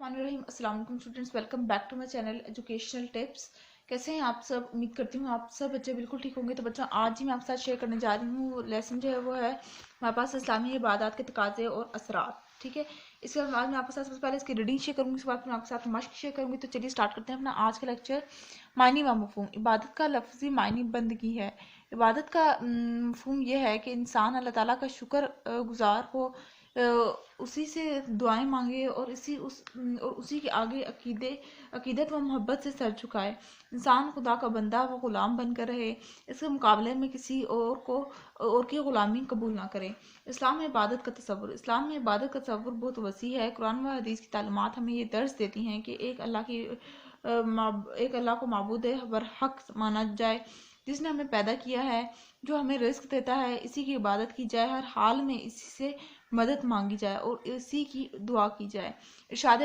रहीम अस्सलाम वालेकुम students, welcome back to my channel educational tips. कैसे हैं आप सब? उम्मीद करती हूँ आप सब बच्चे बिल्कुल ठीक होंगे। तो बच्चों, आज ही मैं आपके साथ शेयर करने जा रही हूँ लेसन जो है वो है हमारे पास इस्लामी इबादत के तकाज़े और असरात। ठीक है, इसके बाद मैं आपके साथ सबसे पहले इसकी रीडिंग शेयर करूँगी, उसके बाद मैं आपके साथ मश्क शेयर करूँगी। तो चलिए स्टार्ट करते हैं अपना आज का लेक्चर। मायनी व मफहूम। इबादत का लफ्ज़ी मायनी बंदगी है। इबादत का मफहूम यह है कि इंसान अल्लाह ताला का शुक्र गुजार हो, उसी से दुआएं मांगे और उसी के आगे अकीदत व मोहब्बत से सर झुकाए। इंसान खुदा का बंदा व ग़ुलाम बनकर रहे, इसके मुकाबले में किसी और की ग़ुलामी कबूल ना करे। इस्लाम में इबादत का तसव्वुर। इस्लाम में इबादत का तसव्वुर बहुत वसी है। कुरान व हदीस की तालीमात हमें ये दर्स देती हैं कि एक अल्लाह को माबूद बरहक माना जाए, जिसने हमें पैदा किया है, जो हमें रिस्क देता है। इसी की इबादत की जाए, हर हाल में इसी से मदद मांगी जाए और इसी की दुआ की जाए। इरशाद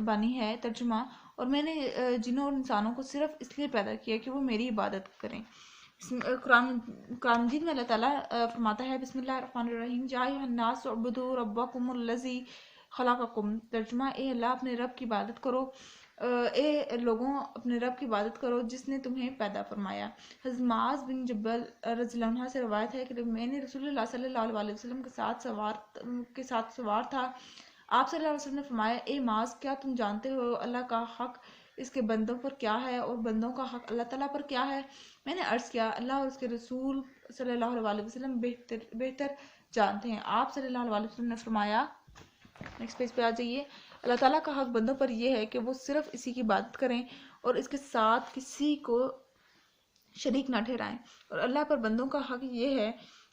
बानी है तर्जुमा, और मैंने जिन्हों और इंसानों को सिर्फ इसलिए पैदा किया कि वो मेरी इबादत करें। कुरान कुरान मजीद में अल्लाह ताला फरमाता है, बिस्मिल्लाहिर्रहमानिर्रहीम, या अय्युहन्नास उअ्बुदू रब्बकुमुल्लज़ी खलक़कुम। तर्जुमा, ए अल्लाह, अपने रब की इबादत करो। ए लोगों, अपने रब की इबादत करो जिसने तुम्हें पैदा फरमाया। हज़रत मुआज़ बिन जबल रज़ियल्लाहु अन्हु से रवायत है कि मैंने रसूलुल्लाह सल्लल्लाहु अलैहि वसल्लम के साथ सवार था। आप सल्लल्लाहु अलैहि वसल्लम ने फरमाया, ए मुआज़, क्या तुम जानते हो अल्लाह का हक इसके बंदों पर क्या है और बंदों का हक अल्लाह ताला पर क्या है? मैंने अर्ज़ किया, अल्लाह और उसके रसूल सल्लल्लाहु अलैहि वसल्लम बेहतर जानते हैं। आप सल्लल्लाहु अलैहि वसल्लम ने फरमाया, नेक्स्ट पेज पे आ जाइए, अल्लाह ताला का हक बंदों पर यह है कि वो सिर्फ इसी की इबादत करें और इसके साथ किसी को शरीक ना ठहराएं। और अल्लाह पर बंदों का हक ये है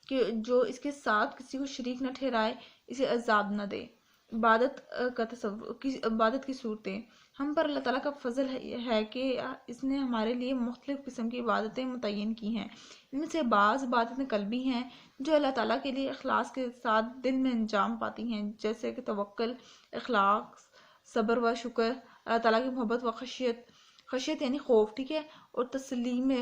कि जो इसके साथ किसी को शरीक न ठहराए, इसे अजाब न दे। इबादत की सूरतें। हम पर अल्लाह ताला का फजल है कि इसने हमारे लिए मुख्तलिफ़ किस्म की इबादतें मुतय्यन की हैं। इनमें से बाज़ इबादतें कल्बी हैं जो अल्लाह ताला के लिए इखलास के साथ दिल में अंजाम पाती हैं, जैसे कि तवक्कुल, इखलास, सब्र व शुक्र, अल्लाह ताला की मोहब्बत व खशियत यानी खौफ, ठीक है, और तस्लीम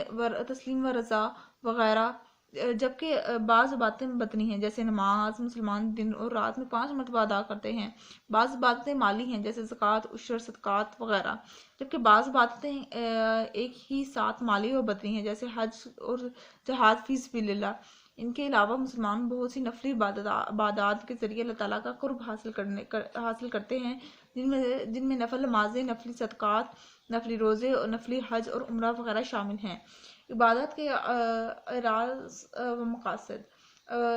व रज़ा वगैरह। जबकि बाज़ बातें बतनी हैं, जैसे नमाज मुसलमान दिन और रात में 5 मरतबा अदा करते हैं। बाज़ बातें माली हैं, जैसे ज़कात, उश्र, सदक़ात वगैरह। जबकि बाज़ बातें एक ही साथ माली और बतनी हैं, जैसे हज और जहाद फ़ी सबिलिल्लाह। इनके अलावा मुसलमान बहुत सी नफली इबादत के ज़रिए अल्लाह ताला का कुर्ब हासिल करते हैं, जिनमें नफल नमाजें, नफली सदक़ात, नफली रोज़े और नफली हज और उम्रा वगैरह शामिल हैं। इबादत के अराज़ व मकासद।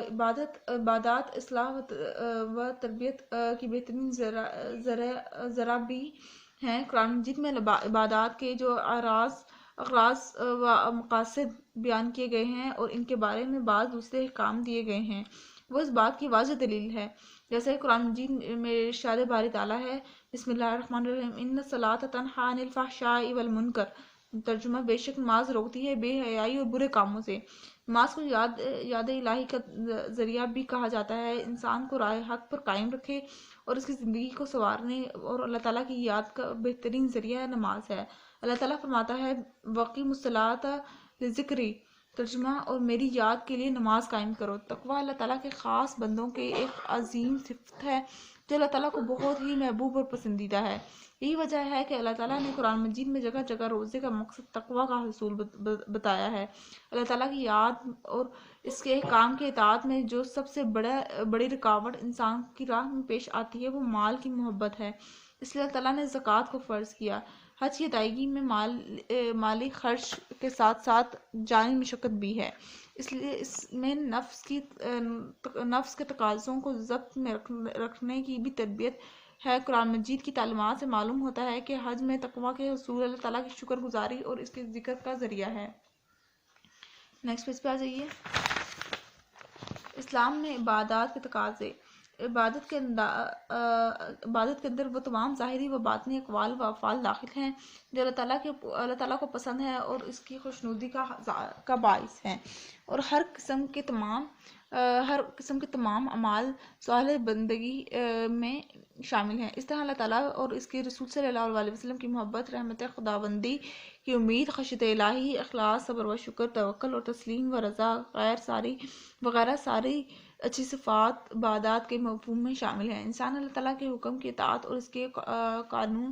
इबादत इस्लाह व तरबियत की बेहतरीन ज़रा भी हैं। कुरान मजीद में इबादत के जो अराज़ व मकासद बयान किए गए हैं और इनके बारे में बाद दूसरे काम दिए गए हैं, वो इस बात की वाज़ह दलील है। जैसे कुरान मजीद में इरशाद बारी ताला है, बिस्मिल्लाहिर्रहमानिर्रहीम, इन्न सलात तन्हा अनिल फ़हशाई वल मुनकर। तर्जुमा, बेशक नमाज रोकती है बेहयाई और बुरे कामों से। नमाज को याद इलाही का जरिया भी कहा जाता है। इंसान को राह हक पर कायम रखे और इसकी ज़िंदगी को संवारने और अल्लाह ताला की याद का बेहतरीन जरिया नमाज है। अल्लाह ताला फरमाता है, वक़ीमुस्सलात लिज़िक्री। तर्जुमा, और मेरी याद के लिए नमाज कायम करो। तकवा अल्लाह ताला के ख़ास बंदों के एक अजीम सिफत है जो अल्लाह ताला को बहुत ही महबूब और पसंदीदा है। यही वजह है कि अल्लाह ताला ने कुरान मजीद में जगह जगह रोज़े का मकसद तकवा का हसूल बताया है। अल्लाह ताला की याद और इसके काम के इताअत में जो सबसे बड़ी रुकावट इंसान की राह में पेश आती है, वो माल की मोहब्बत है। इसलिए अल्लाह ताला ने ज़कात को फ़र्ज़ किया। हज की अदायगी में माली खर्च के साथ साथ जानी मशक्क़त भी है, इसलिए इसमें नफ्स के तकाज़ों को ज़ब्त में रखने की भी तरबियत है। कुरान मजीद की तालीमात से मालूम होता है कि हज में तकवा के हसूल अल्लाह ताला की शुक्रगुजारी और इसके ज़िक्र का ज़रिया है। नेक्स्ट पेज पे आ जाइए। इस्लाम में इबादत के तकाज़े। इबादत के अंदर वो तमाम ज़ाहिरी व बातनी अक़वाल व अफ़आल दाखिल हैं जो अल्लाह ताला को पसंद है और इसकी खुशनुदी का बाइस हैं, और हर किस्म के तमाम अमाल साले बंदगी में शामिल हैं। इस तरह अल्लाह ताला और इसके रसूल सल्लल्लाहु अलैहि वसल्लम की मोहब्बत, रहमत खुदाबंदी की उम्मीद, खशियत इलाही, इखलास, सब्र व शुक्र, तवक्कुल और तस्लीम व रज़ा वगैरह सारी اچھی صفات عبادات کے مفہوم میں شامل ہیں۔ انسان اللہ تعالیٰ کے حکم کی اطاعت اور اس کے قانون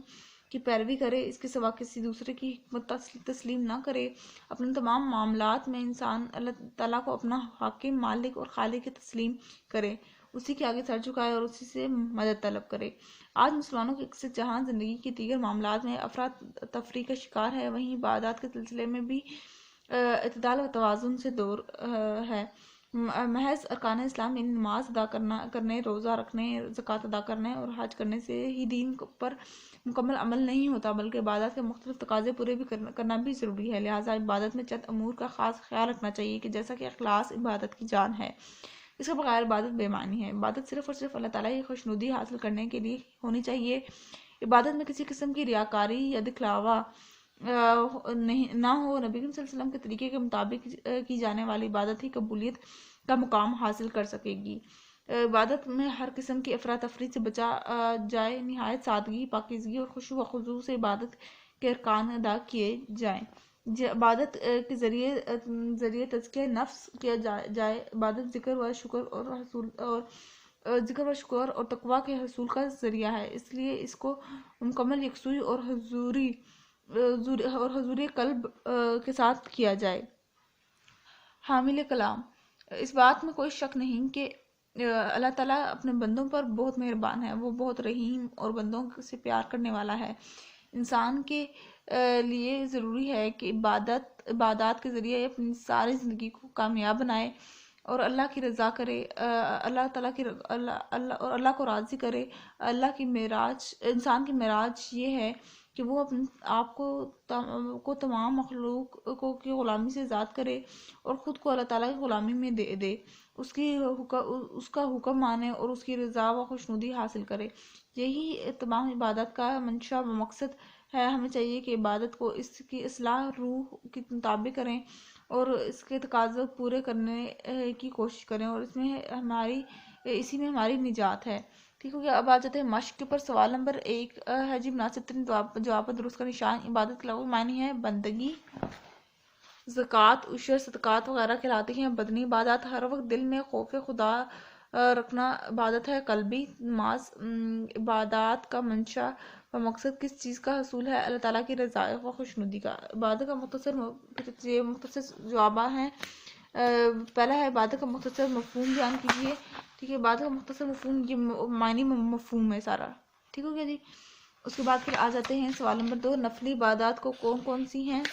کی پیروی کرے، اس کے سوا کسی دوسرے کی حکمت تسلیم نہ کرے۔ اپنے تمام معاملات میں انسان اللہ تعالیٰ کو اپنا حاکم، مالک اور خالق تسلیم کرے، اسی کے آگے سر جھکائے اور اسی سے مدد طلب کرے۔ آج مسلمانوں کی اکثر جہاں زندگی کے دیگر معاملات میں افراتفری کا شکار ہے، وہیں عبادات کے سلسلے میں بھی اعتدال و توازن سے دور ہے۔ محض ارکان اسلام یعنی نماز ادا کرنے، روزہ رکھنے، زکوٰۃ ادا کرنے اور حج کرنے سے ہی دین پر مکمل عمل نہیں ہوتا، بلکہ عبادات کے مختلف تقاضے پورے بھی کرنا بھی ضروری ہے۔ لہٰذا عبادت میں چند امور کا خاص خیال رکھنا چاہیے کہ جیسا کہ اخلاص عبادت کی جان ہے، اس کے بغیر عبادت بے معنی ہے۔ عبادت صرف اور صرف اللہ تعالیٰ کی خوشنودی حاصل کرنے کے لیے ہونی چاہیے۔ عبادت میں کسی قسم کی ریاکاری یا دکھلاوا نہ ہو۔ نبی کریم صلی اللہ علیہ وسلم کے طریقے کے مطابق کی جانے والی عبادت ہی قبولیت کا مقام حاصل کر سکے گی۔ عبادت میں ہر قسم کی افراتفری سے بچا جائے، نہایت سادگی، پاکیزگی اور خشوع و خضوع سے عبادت کے ارکان ادا کیے جائیں۔ عبادت کے ذریعے تزکیہ نفس کیا جائے۔ عبادت ذکر و شکر اور تقویٰ کے حصول کا ذریعہ ہے، اس لیے اس کو مکمل یکسوئی اور حضور قلب کے ساتھ کیا جائے۔ حامل کلام: اس بات میں کوئی شک نہیں کہ اللہ تعالیٰ اپنے بندوں پر بہت مہربان ہے، وہ بہت رحیم اور بندوں سے پیار کرنے والا ہے۔ انسان کے لیے ضروری ہے کہ عبادات کے ذریعے اپنی ساری زندگی کو کامیاب بنائے اور اللہ کی رضا کرے، اللہ کو راضی کرے۔ انسان کی معراج یہ ہے کہ وہ اپنے آپ کو تمام مخلوق کی غلامی سے آزاد کرے اور خود کو اللہ تعالیٰ کی غلامی میں دے، اس کا حکم مانے اور اس کی رضا و خوشنودی حاصل کرے۔ یہی تمام عبادت کا منشا و مقصد ہے۔ ہمیں چاہیے کہ عبادت کو اس کی اصلاح روح کے مطابق کریں اور اس کے تقاضے پورے کرنے کی کوشش کریں، اور اسی میں ہماری نجات ہے۔ ٹھیک ہو گیا۔ اب آ جاتے ہیں مشق کے پر۔ سوال نمبر 1 ہے جی، مناسب ترین جواب درست کا نشان۔ عبادت کے لغوی معنی ہے بندگی۔ زکوٰۃ، عشر، صدقات وغیرہ کہلاتی ہیں بدنی عبادات۔ ہر وقت دل میں خوف خدا رکھنا عبادت ہے قلبی۔ نماز عبادات کا منشا و مقصد کس چیز کا حصول ہے؟ اللہ تعالیٰ کی رضا و خوشنودی کا۔ عبادت کا مختصر جواب ہیں۔ پہلا ہے عبادت کا مختصر مفہوم بیان کیجیے۔ ٹھیک ہے، عبادت کا مختصر مفہوم، یہ معنی مفہوم ہے سارا۔ ٹھیک ہو گیا جی۔ اس کے بعد پھر آ جاتے ہیں سوال نمبر 2، نفلی عبادات کو کون سی ہیں؟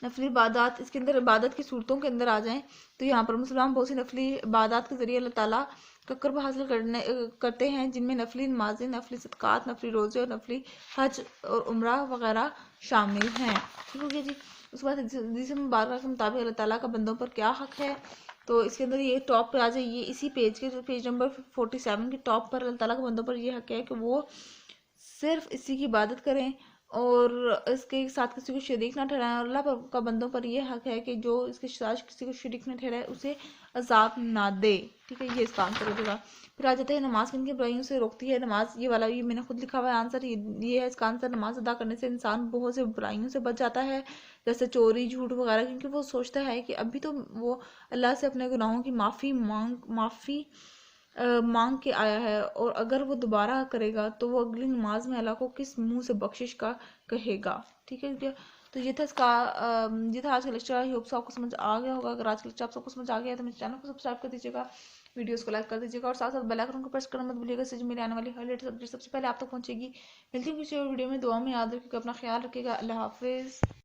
نفلی عبادات، اس کے اندر عبادت کی صورتوں کے اندر آ جائیں تو یہاں پر مسلمان بہت سی نفلی عبادات کے ذریعے اللہ تعالیٰ کا قرب حاصل کرتے ہیں، جن میں نفلی نمازیں، نفلی صدقات، نفلی روزے اور نفلی حج اور عمرہ وغیرہ شامل ہیں۔ ٹھیک ہو گیا جی۔ اس کے بعد حدیث مبارکہ کے مطابق اللہ تعالیٰ کا بندوں پر کیا حق ہے؟ تو اس کے اندر یہ ٹاپ پہ آ جائے، یہ اسی پیج نمبر 47 کے ٹاپ پر اللہ تعالیٰ کے بندوں پر یہ حق ہے کہ وہ صرف اسی کی عبادت کریں اور اس کے ساتھ کسی کو شریک نہ ٹھہرائیں، اور اللہ کا بندوں پر یہ حق ہے کہ جو اس کے ساتھ کسی کو شریک نہ ٹھہرائے اسے عذاب نہ دے۔ ٹھیک ہے، یہ اس کا آنسر ہو جائے گا۔ پھر آ جاتے ہیں نماز کن کن برائیوں سے روکتی ہے؟ نماز، یہ والا یہ میں نے خود لکھا ہوا ہے آنسر، یہ ہے اس کا آنسر۔ نماز ادا کرنے سے انسان بہت سے برائیوں سے بچ جاتا ہے، جیسے چوری، جھوٹ وغیرہ، کیونکہ وہ سوچتا ہے کہ ابھی تو وہ اللہ سے اپنے گناہوں کی معافی مانگ کے آیا ہے، اور اگر وہ دوبارہ کرے گا تو وہ اگلی نماز میں اللہ کو کس منہ سے بخشش کا کہے گا۔ ٹھیک ہے، تو یہ تھا آج کا لیکچر۔ آئی ہوپ آپ کو سمجھ آ گیا ہوگا۔ اگر آج کا لیکچر آپ کو سمجھ آ گیا ہے تو میرے چینل کو سبسکرائب کر دیجیے گا، ویڈیوز کو لائک کر دیجیے گا، اور ساتھ ساتھ بیل آئیکن کو پریس کرنا مت بھولیے گا، اس سے جو میری آنے والی ہر لیٹسٹ اپڈیٹ سب سے پہلے آپ تک پہنچے گی۔ ملتی ہوں کسی اور ویڈیو میں، دعا میں یاد رکھیے گا، اپنا خیال رکھیے گا۔ اللہ حافظ۔